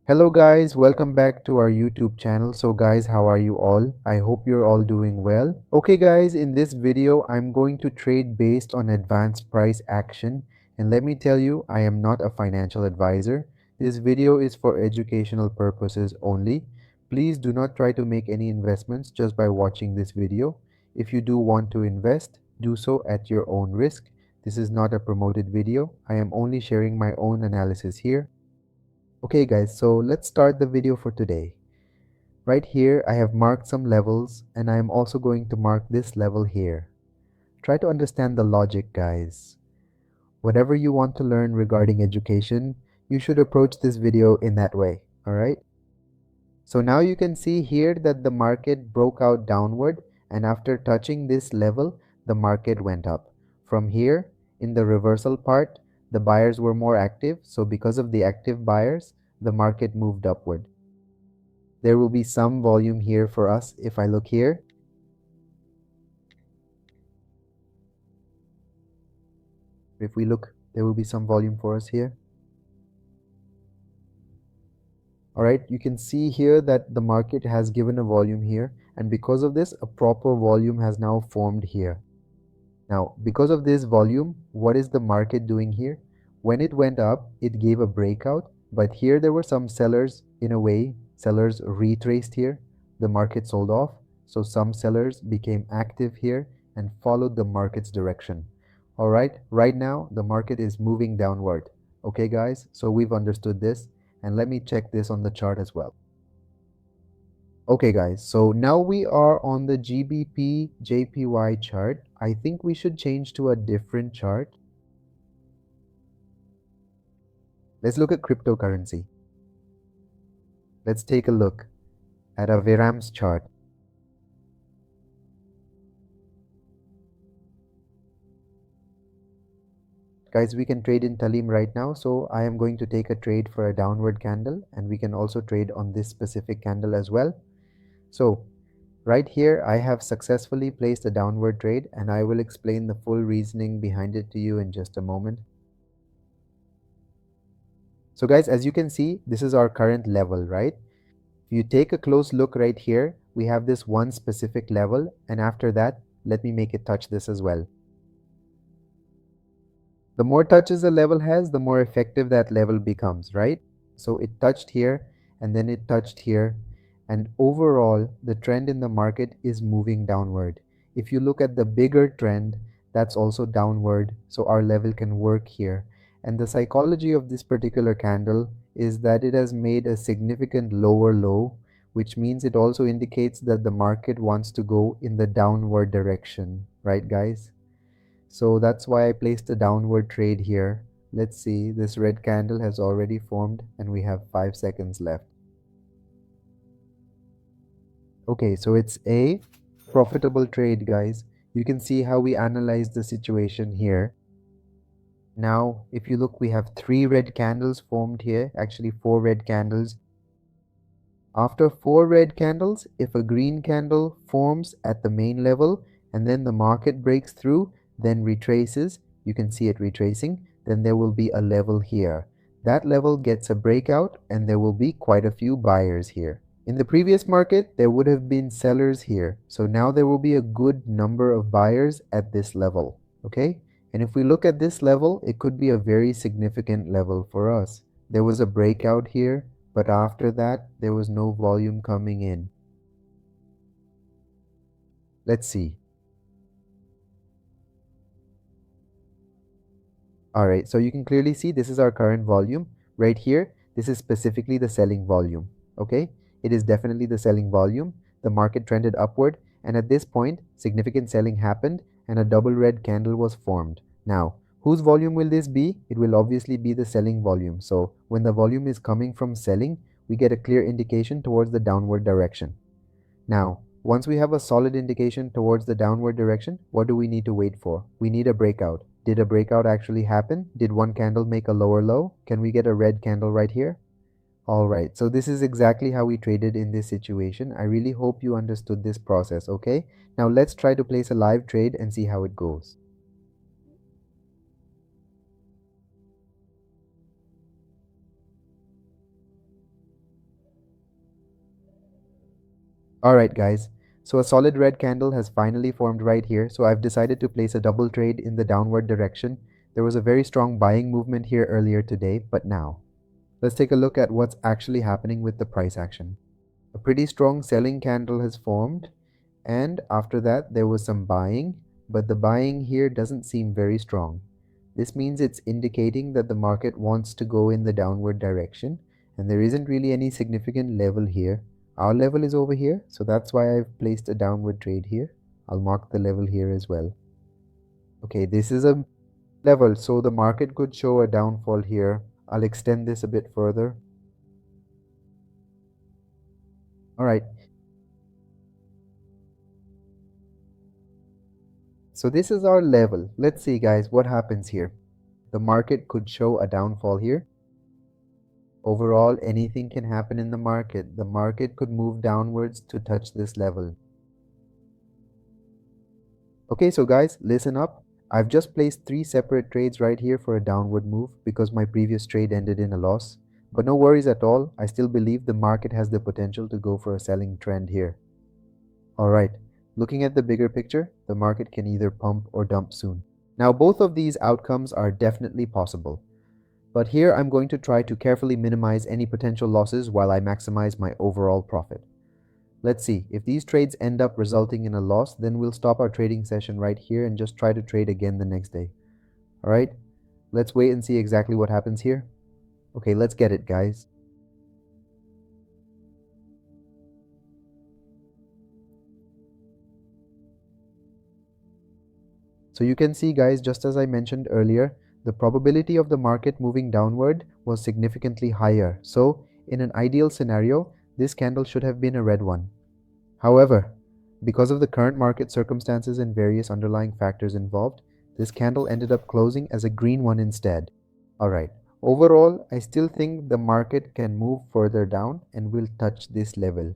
Hello guys, welcome back to our YouTube channel. So guys, how are you all? I hope you're all doing well. Okay guys, in this video, I'm going to trade based on advanced price action. And let me tell you, I am not a financial advisor. This video is for educational purposes only. Please do not try to make any investments just by watching this video. If you do want to invest, do so at your own risk. This is not a promoted video. I am only sharing my own analysis here. Okay guys, so let's start the video for today. Right here, I have marked some levels and I am also going to mark this level here. Try to understand the logic, guys. Whatever you want to learn regarding education, you should approach this video in that way, alright? So now you can see here that the market broke out downward, and after touching this level, the market went up. From here, in the reversal part, the buyers were more active, so because of the active buyers, the market moved upward. There will be some volume here for us. If I look here, if we look, there will be some volume for us here. Alright, you can see here that the market has given a volume here, and because of this, a proper volume has now formed here. Now, because of this volume, what is the market doing here? When it went up, it gave a breakout, but here there were some sellers. In a way, sellers retraced here. The market sold off, so some sellers became active here and followed the market's direction. Alright, right now the market is moving downward. Okay guys, so we've understood this, and let me check this on the chart as well. Okay guys, so now we are on the GBP JPY chart. I think we should change to a different chart. Let's look at cryptocurrency. Let's take a look at a Virams chart. Guys, we can trade in Talim right now, so I am going to take a trade for a downward candle, and we can also trade on this specific candle as well. So right here, I have successfully placed a downward trade, and I will explain the full reasoning behind it to you in just a moment. So guys, as you can see, this is our current level, right? If you take a close look right here, we have this one specific level, and after that, let me make it touch this as well. The more touches a level has, the more effective that level becomes, right? So it touched here, and then it touched here, and overall, the trend in the market is moving downward. If you look at the bigger trend, that's also downward, so our level can work here. And the psychology of this particular candle is that it has made a significant lower low, which means it also indicates that the market wants to go in the downward direction, right guys? So that's why I placed a downward trade here. Let's see, this red candle has already formed and we have 5 seconds left. Okay, so it's a profitable trade, guys. You can see how we analyze the situation here. Now, if you look, we have 3 red candles formed here, actually 4 red candles. After 4 red candles, if a green candle forms at the main level and then the market breaks through, then retraces, you can see it retracing, then there will be a level here. That level gets a breakout and there will be quite a few buyers here. In the previous market, there would have been sellers here. So now there will be a good number of buyers at this level. Okay? And if we look at this level, it could be a very significant level for us. There was a breakout here, but after that, there was no volume coming in. Let's see. Alright, so you can clearly see this is our current volume. Right here, this is specifically the selling volume. Okay? It is definitely the selling volume. The market trended upward, and at this point, significant selling happened and a double red candle was formed. Now, whose volume will this be? It will obviously be the selling volume. So when the volume is coming from selling, we get a clear indication towards the downward direction. Now, once we have a solid indication towards the downward direction, what do we need to wait for? We need a breakout. Did a breakout actually happen? Did one candle make a lower low? Can we get a red candle right here? Alright, so this is exactly how we traded in this situation. I really hope you understood this process, okay? Now let's try to place a live trade and see how it goes. Alright guys, so a solid red candle has finally formed right here, so I've decided to place a double trade in the downward direction. There was a very strong buying movement here earlier today, but now let's take a look at what's actually happening with the price action. A pretty strong selling candle has formed, and after that there was some buying, but the buying here doesn't seem very strong. This means it's indicating that the market wants to go in the downward direction, and there isn't really any significant level here. Our level is over here, so that's why I've placed a downward trade here. I'll mark the level here as well. Okay, this is a level, so the market could show a downfall here. I'll extend this a bit further. Alright, so this is our level. Let's see guys what happens here. The market could show a downfall here. Overall, anything can happen in the market. The market could move downwards to touch this level. Okay, so guys, listen up. I've just placed 3 separate trades right here for a downward move because my previous trade ended in a loss. But no worries at all. I still believe the market has the potential to go for a selling trend here. Alright, looking at the bigger picture, the market can either pump or dump soon. Now, both of these outcomes are definitely possible. But here I'm going to try to carefully minimize any potential losses while I maximize my overall profit. Let's see, if these trades end up resulting in a loss, then we'll stop our trading session right here and just try to trade again the next day. Alright, let's wait and see exactly what happens here. Okay, let's get it guys. So you can see guys, just as I mentioned earlier, the probability of the market moving downward was significantly higher. So in an ideal scenario, this candle should have been a red one. However, because of the current market circumstances and various underlying factors involved, this candle ended up closing as a green one instead. Alright, overall, I still think the market can move further down and will touch this level.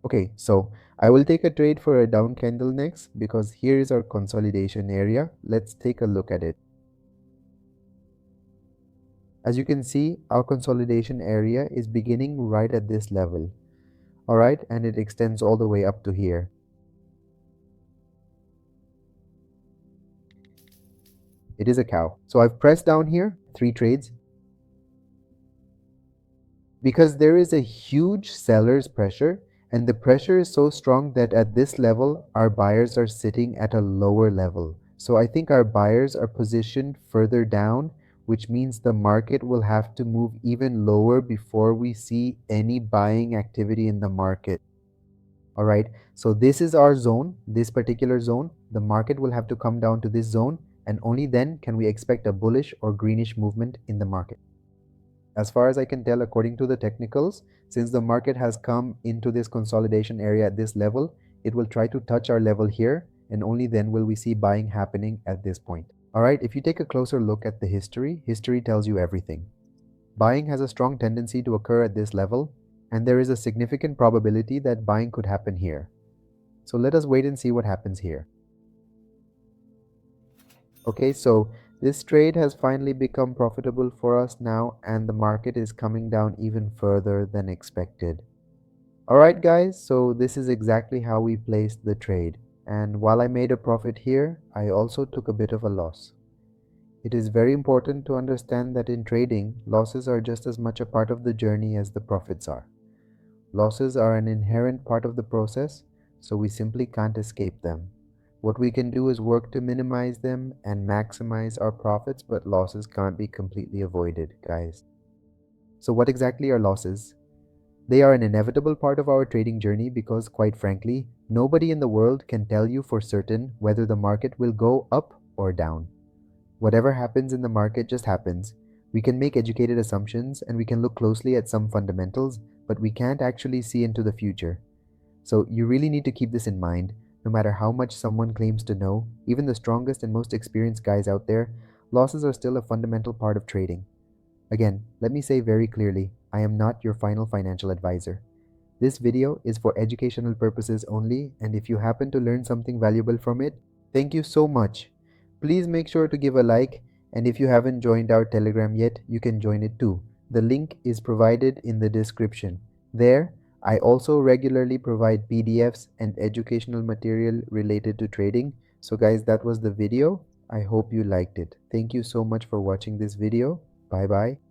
Okay, so I will take a trade for a down candle next because here is our consolidation area. Let's take a look at it. As you can see, our consolidation area is beginning right at this level. Alright, and it extends all the way up to here. It is a cow. So I've pressed down here 3 trades because there is a huge seller's pressure, and the pressure is so strong that at this level our buyers are sitting at a lower level. So I think our buyers are positioned further down, which means the market will have to move even lower before we see any buying activity in the market. Alright, so this is our zone, this particular zone. The market will have to come down to this zone, and only then can we expect a bullish or greenish movement in the market. As far as I can tell, according to the technicals, since the market has come into this consolidation area at this level, it will try to touch our level here, and only then will we see buying happening at this point. Alright, if you take a closer look at the history tells you everything. Buying has a strong tendency to occur at this level, and there is a significant probability that buying could happen here. So let us wait and see what happens here. Okay, so this trade has finally become profitable for us now, and the market is coming down even further than expected. Alright guys, so this is exactly how we placed the trade, and while I made a profit here, I also took a bit of a loss. It is very important to understand that in trading, losses are just as much a part of the journey as the profits are. Losses are an inherent part of the process, so we simply can't escape them. What we can do is work to minimize them and maximize our profits, but losses can't be completely avoided, guys. So what exactly are losses? They are an inevitable part of our trading journey because, quite frankly, nobody in the world can tell you for certain whether the market will go up or down. Whatever happens in the market just happens. We can make educated assumptions and we can look closely at some fundamentals, but we can't actually see into the future. So you really need to keep this in mind. No matter how much someone claims to know, even the strongest and most experienced guys out there, losses are still a fundamental part of trading. Again, let me say very clearly, I am not your final financial advisor. This video is for educational purposes only, and if you happen to learn something valuable from it, thank you so much. Please make sure to give a like, and if you haven't joined our Telegram yet, you can join it too. The link is provided in the description. There, I also regularly provide PDFs and educational material related to trading. So guys, that was the video. I hope you liked it. Thank you so much for watching this video. Bye bye.